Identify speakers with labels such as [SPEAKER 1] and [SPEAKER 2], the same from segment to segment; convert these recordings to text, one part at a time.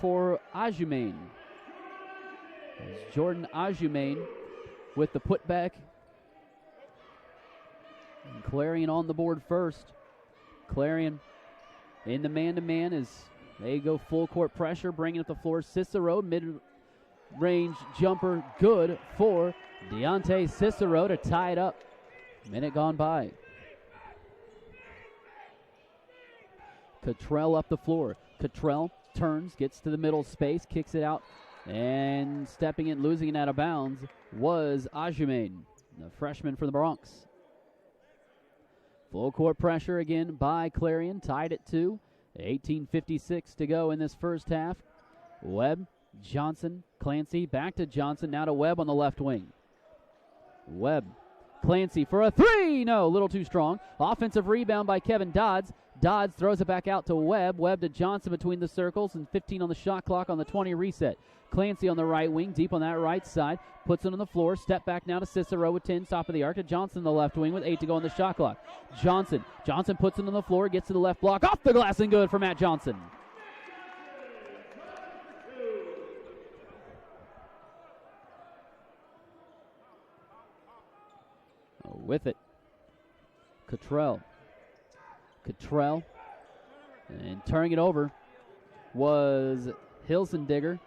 [SPEAKER 1] for Ajumain. Jordan Ajumain with the putback. And Clarion on the board first. Clarion in the man-to-man as they go full court pressure, bringing up the floor. Cicero, mid-range jumper, good for Deontay Cicero to tie it up. Minute gone by. Cottrell up the floor. Cottrell turns, gets to the middle space, kicks it out, and stepping in, losing it out of bounds was Ajumain, the freshman for the Bronx. Full court pressure again by Clarion, tied at 2. 18:56 to go in this first half. Webb, Johnson, Clancy, back to Johnson, now to Webb on the left wing. Webb, Clancy for a three, no, a little too strong. Offensive rebound by Kevin Dodds. Dodds throws it back out to Webb. Webb to Johnson between the circles, and 15 on the shot clock on the 20 reset. Clancy on the right wing, deep on that right side, puts it on the floor. Step back now to Cicero with 10, top of the arc to Johnson on the left wing with 8 to go on the shot clock. Johnson puts it on the floor, gets to the left block, off the glass and good for Matt Johnson. With it, Cottrell, and turning it over was Hilsendigger.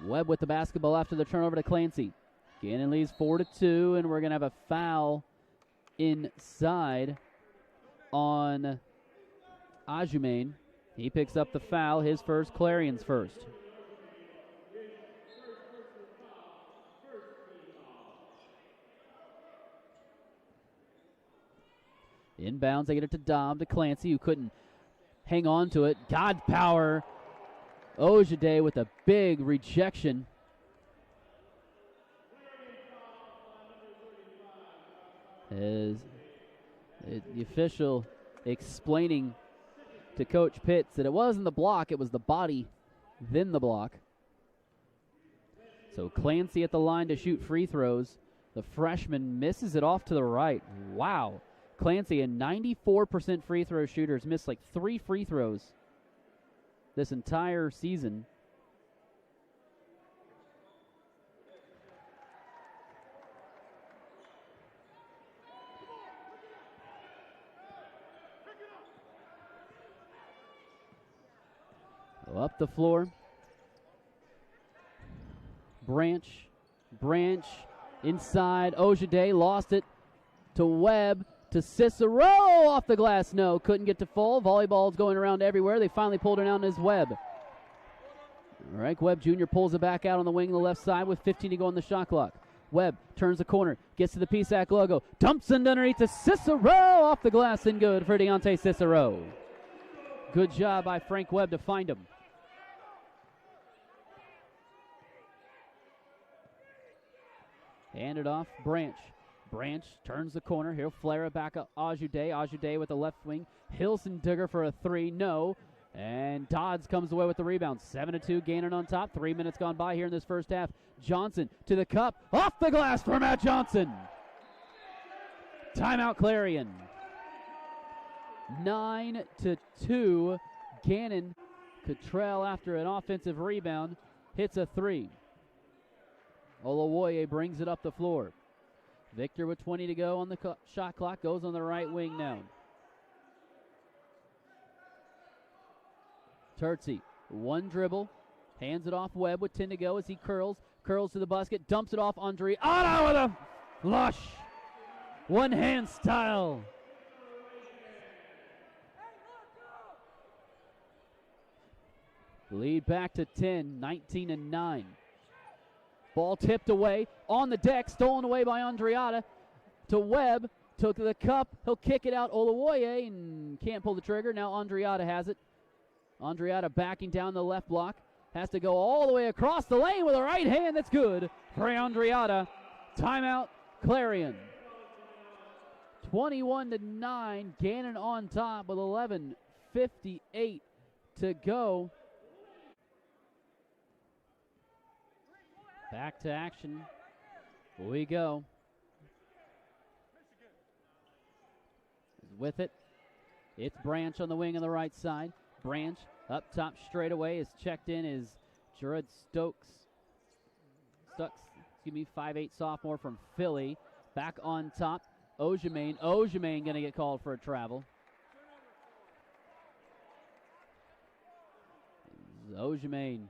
[SPEAKER 1] Webb with the basketball after the turnover to Clancy. Gannon leads 4-2, and we're going to have a foul inside on Ajumain. He picks up the foul, his first, Clarion's first. Inbounds, they get it to Dom, to Clancy, who couldn't hang on to it. God power. Ojade with a big rejection. As the official explaining to Coach Pitts that it wasn't the block, it was the body, then the block. So Clancy at the line to shoot free throws. The freshman misses it off to the right. Wow. Clancy, a 94% free throw shooter, has missed like 3 free throws this entire season. Up the floor. Branch inside. Ojade lost it to Webb. To Cicero, off the glass, no, couldn't get to full. Volleyball's going around everywhere. They finally pulled it out as Webb. All right, Webb Jr. pulls it back out on the wing on the left side with 15 to go on the shot clock. Webb turns the corner, gets to the PSAC logo, dumps it underneath to Cicero, off the glass and good for Deontay Cicero. Good job by Frank Webb to find him. Hand it off, Branch turns the corner. He'll flare it back up. Ojade with the left wing. Hilsendigger for a 3. No. And Dodds comes away with the rebound. 7-2. Gannon on top. 3 minutes gone by here in this first half. Johnson to the cup. Off the glass for Matt Johnson. Timeout Clarion. 9-2. Gannon. Cottrell after an offensive rebound hits a 3. Olawoye brings it up the floor. Victor with 20 to go on the shot clock, goes on the right wing now. Terzi, one dribble, hands it off Webb with 10 to go as he curls to the basket, dumps it off Andriata with a flush. One hand style. Lead back to 10, 19-9. Ball tipped away, on the deck, stolen away by Andriata to Webb, took the cup, he'll kick it out, Olawoye, and can't pull the trigger. Now Andriata has it. Andriata backing down the left block, has to go all the way across the lane with a right hand, that's good for Andriata. Timeout, Clarion. 21-9, Gannon on top with 11:58 to go. Back to action. We go. With it, it's Branch on the wing on the right side. Branch up top straightaway is checked in is Jared Stokes. 5'8" sophomore from Philly. Back on top, Ojemain. Ojemain going to get called for a travel. Ojemain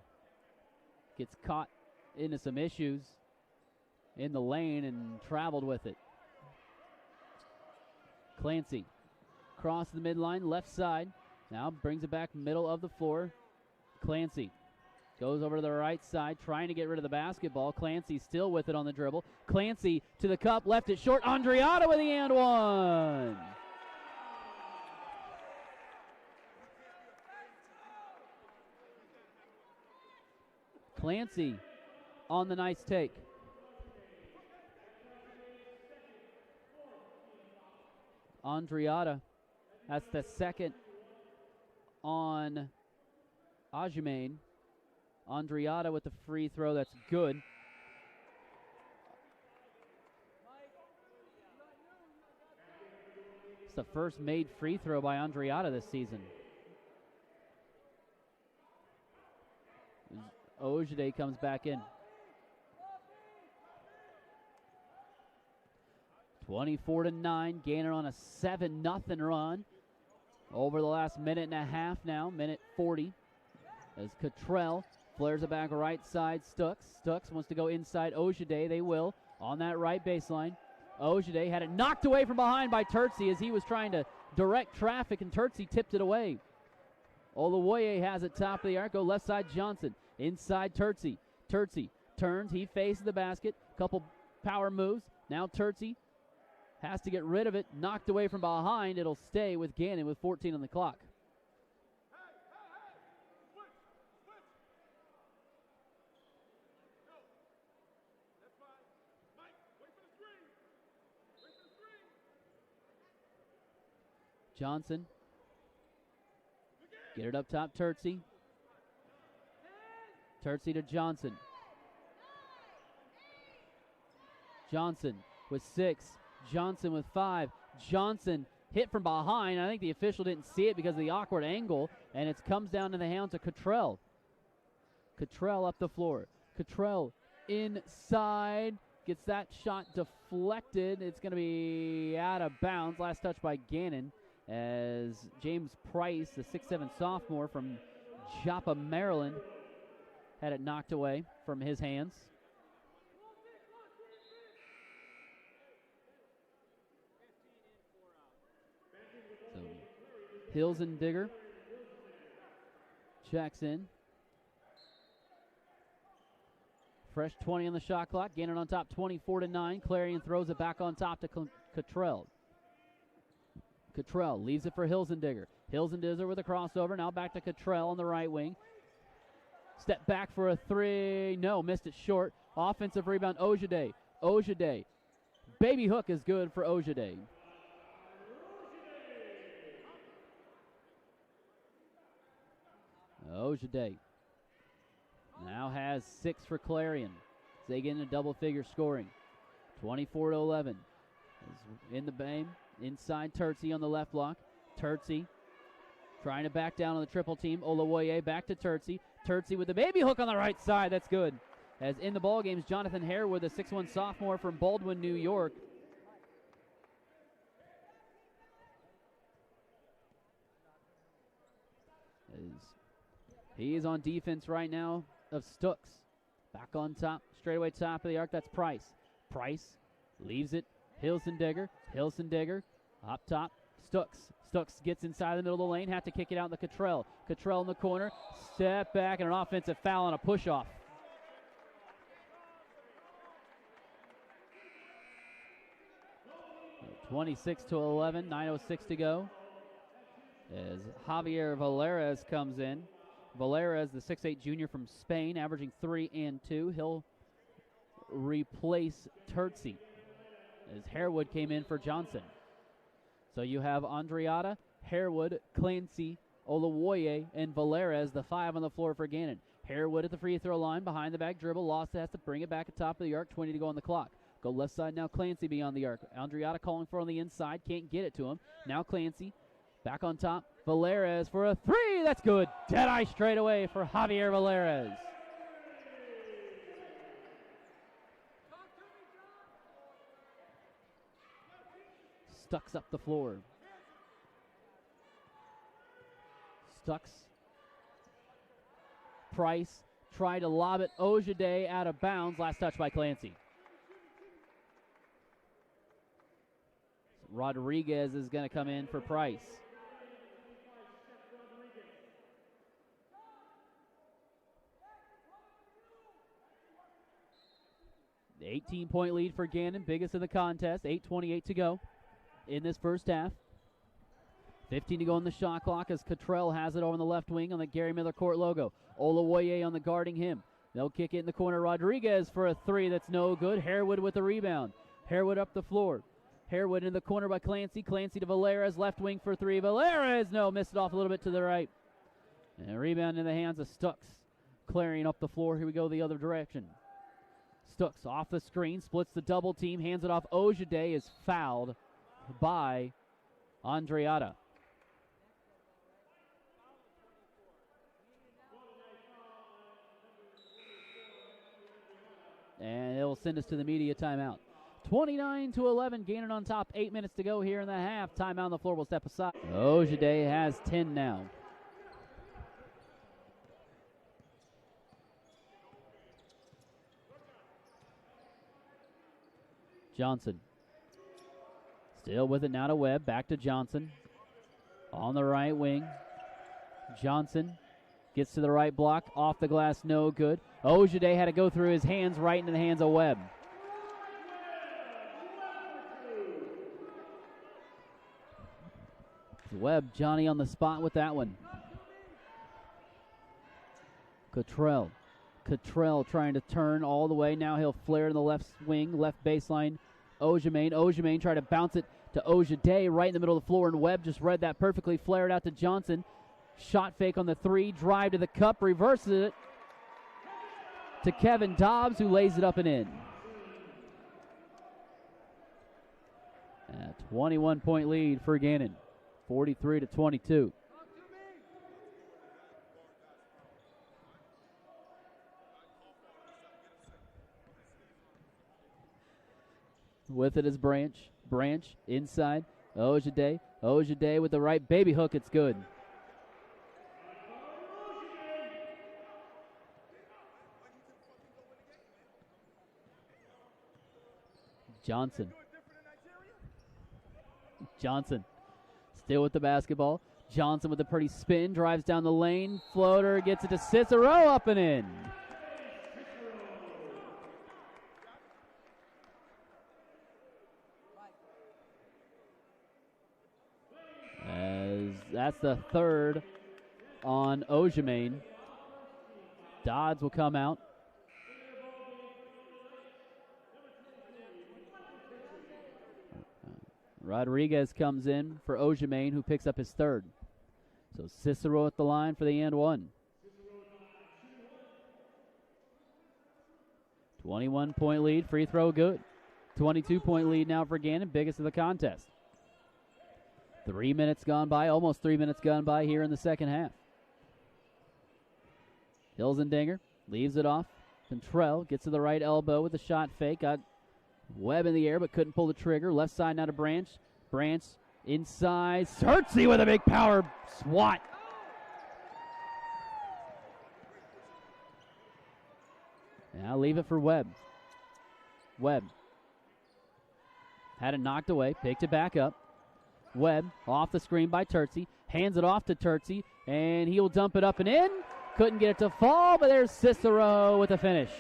[SPEAKER 1] gets caught into some issues in the lane and traveled with it. Clancy across the midline, left side. Now brings it back middle of the floor. Clancy goes over to the right side, trying to get rid of the basketball. Clancy still with it on the dribble. Clancy to the cup, left it short. Andreatta with the and one. Clancy on the nice take. Andreatta, that's the second on Ojemain. Andreatta with the free throw, that's good. It's the first made free throw by Andreatta this season. Ojede comes back in. 24-9, Gannon on a 7-0 run over the last minute and a half now, minute 40. As Cottrell flares it back right side, Stooks wants to go inside Ojede, they will, on that right baseline. Ojede had it knocked away from behind by Terzi as he was trying to direct traffic, and Terzi tipped it away. Olawoye has it top of the arc, go left side Johnson, inside Terzi. Terzi turns, he faces the basket, couple power moves, now Terzi has to get rid of it, knocked away from behind. It'll stay with Gannon with 14 on the clock. Johnson. Get it up top, Terzi. Terzi to Johnson. Johnson with 6. Johnson with 5. Johnson hit from behind. I think the official didn't see it because of the awkward angle, and it comes down to the hands of Cottrell. Cottrell up the floor. Cottrell inside. Gets that shot deflected. It's going to be out of bounds. Last touch by Gannon as James Price, the 6'7" sophomore from Joppa, Maryland, had it knocked away from his hands. Hilsendigger checks in. Fresh 20 on the shot clock. Gannon on top, 24-9. Clarion throws it back on top to Cottrell. Cottrell leaves it for Hilsendigger. Hilsendigger with a crossover. Now back to Cottrell on the right wing. Step back for a three. No, missed it short. Offensive rebound, Ojede. Ojede. Baby hook is good for Ojede. Ojede now has 6 for Clarion. They get into double-figure scoring. 24-11. In the game, inside Terzi on the left block. Terzi trying to back down on the triple team. Olawoye back to Terzi. Terzi with the baby hook on the right side. That's good. As in the ball game is Jonathan Harewood, the 6'1" sophomore from Baldwin, New York. He is on defense right now of Stooks. Back on top, straightaway top of the arc, that's Price. Price leaves it, Hilsendigger. Hilsendigger up top, Stooks. Stooks gets inside the middle of the lane, had to kick it out in the Cottrell. Cottrell in the corner, step back, and an offensive foul on a push-off. So 26-11, 9:06 to go. As Javier Valeras comes in. Valeras, the 6'8" junior from Spain, averaging 3 and 2. He'll replace Terzi as Harewood came in for Johnson. So you have Andreatta, Harewood, Clancy, Olawoye, and Valeras, the 5 on the floor for Gannon. Harewood at the free throw line, behind the back dribble, lost it, has to bring it back at top of the arc, 20 to go on the clock. Go left side now, Clancy beyond the arc. Andreatta calling for on the inside, can't get it to him. Now Clancy Back on top, Valeres for a three. That's good. Deadeye straight away for Javier Valeres. Stucks up the floor. Stucks. Price tried to lob it. Ojade out of bounds. Last touch by Clancy. Rodriguez is going to come in for Price. The 18-point lead for Gannon, biggest in the contest. 8:28 to go in this first half. 15 to go on the shot clock as Cottrell has it over on the left wing on the Gary Miller Court logo. Olawoye on the guarding him. They'll kick it in the corner. Rodriguez for a three. That's no good. Harewood with the rebound. Harewood up the floor. Harewood in the corner by Clancy. Clancy to Valeres. Left wing for three. Valeres, no, missed it off a little bit to the right. And a rebound in the hands of Stucks. Clarion up the floor. Here we go the other direction. Stucks off the screen. Splits the double team. Hands it off. Ojade is fouled by Andreatta. And it will send us to the media timeout. 29-11, Gannon on top. 8 minutes to go here in the half. Timeout on the floor will step aside. Ojade has 10 now. Johnson. Still with it now to Webb. Back to Johnson. On the right wing. Johnson gets to the right block. Off the glass, no good. Ojade had to go through his hands right into the hands of Webb. Webb, Johnny on the spot with that one. Cottrell trying to turn all the way. Now he'll flare in the left wing, left baseline. Ojemain tried to bounce it to Ojade right in the middle of the floor, and Webb just read that perfectly. Flared out to Johnson. Shot fake on the three. Drive to the cup. Reverses it to Kevin Dobbs, who lays it up and in. A 21-point lead for Gannon. 43-22. With it is Branch. Branch inside. Ojade with the right baby hook. It's good. Johnson still with the basketball. Johnson with a pretty spin. Drives down the lane. Floater gets it to Cicero. Up and in. As that's the third on Ojemain. Dodds will come out. Rodriguez comes in for Ojemain, who picks up his third. So Cicero at the line for the and one. 21-point lead, free throw good. 22-point lead now for Gannon, biggest of the contest. 3 minutes gone by, almost 3 minutes gone by here in the second half. Hilzendinger leaves it off. Contrell gets to the right elbow with a shot fake. Got Webb in the air, but couldn't pull the trigger. Left side now to Branch. Branch inside. Searcy with a big power swat. Now leave it for Webb. Webb had it knocked away. Picked it back up. Webb off the screen by Terzi. Hands it off to Terzi, and he'll dump it up and in. Couldn't get it to fall, but there's Cicero with a finish.